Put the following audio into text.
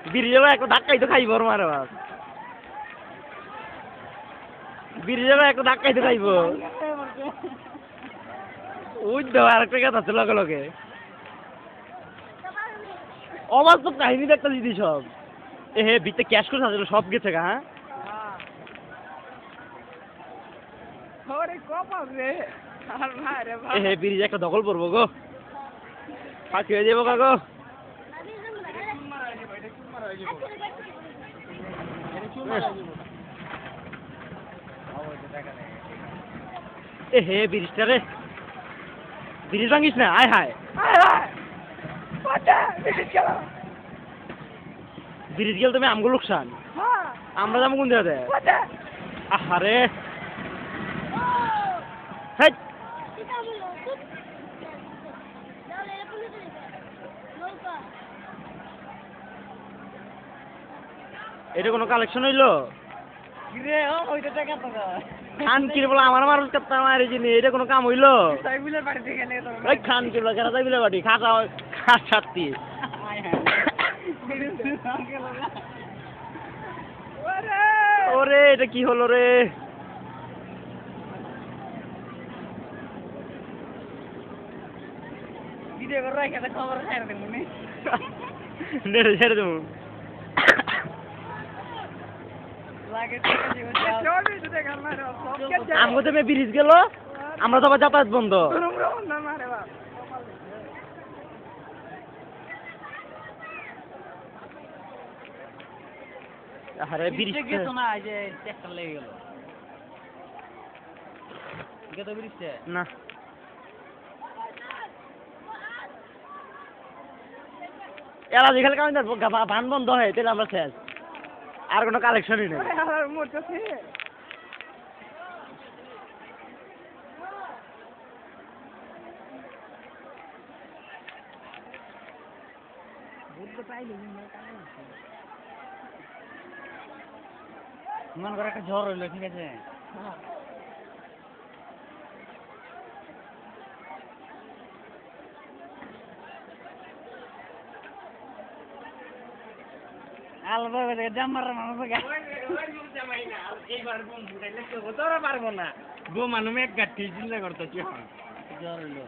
ব্রিজে একটা ধাক্কাই তো খাইব মারে বাপ ব্রিজে একটা ধাক্কাই তো খাইব ওই তো আরেকটা কথা আছে লগে লগে অবাস্তব কাহিনী একটা দিদি সব এ হে ভিতরে ক্যাশ করে সাজালো সব গেছে গা হ্যাঁ এ হে ব্রিজ একটা দখল পড়বো গো ফাঁকি হয়ে যাবো গো এ হে ব্রিজটা রে ব্রিজ ভাঙিস না আয় হায় ব্রিজ গেলে তুমি আমগুলো লোকসান আমরা যাবো কোন জায়গাতে আহারে এটা কোনো কালেকশন হইলো খান কি বলে আমার মানুষ করতাম আর এই জিনিস এটা কোনো কাম হইলো ওই খান কি বলে কেন যাইবিলে বাড়ি খাটা খাট ছাত্তি ওরে এটা কি হলো রে ভিডিও করে রাখা খবর ছেড়ে দেবো ছেড়ে দেবো আমগো তো ব্রিজ গেল আমরা তো আবার যাতায়াত বন্ধ আরে ব্রিজ গেছো না এই যে ট্রাক্টর লেগে গেল গেতো ব্রিজে না এরা যেখানে কারণ বান বন্ধ হয় তাহলে আমরা শেষ আর কোনো কালেকশনই নেই মন করে একটা ঝড় হইলো ঠিক আছে পারবো না গো মানুষ এক গাঠি চিন্তা করতে জ্বর হইলো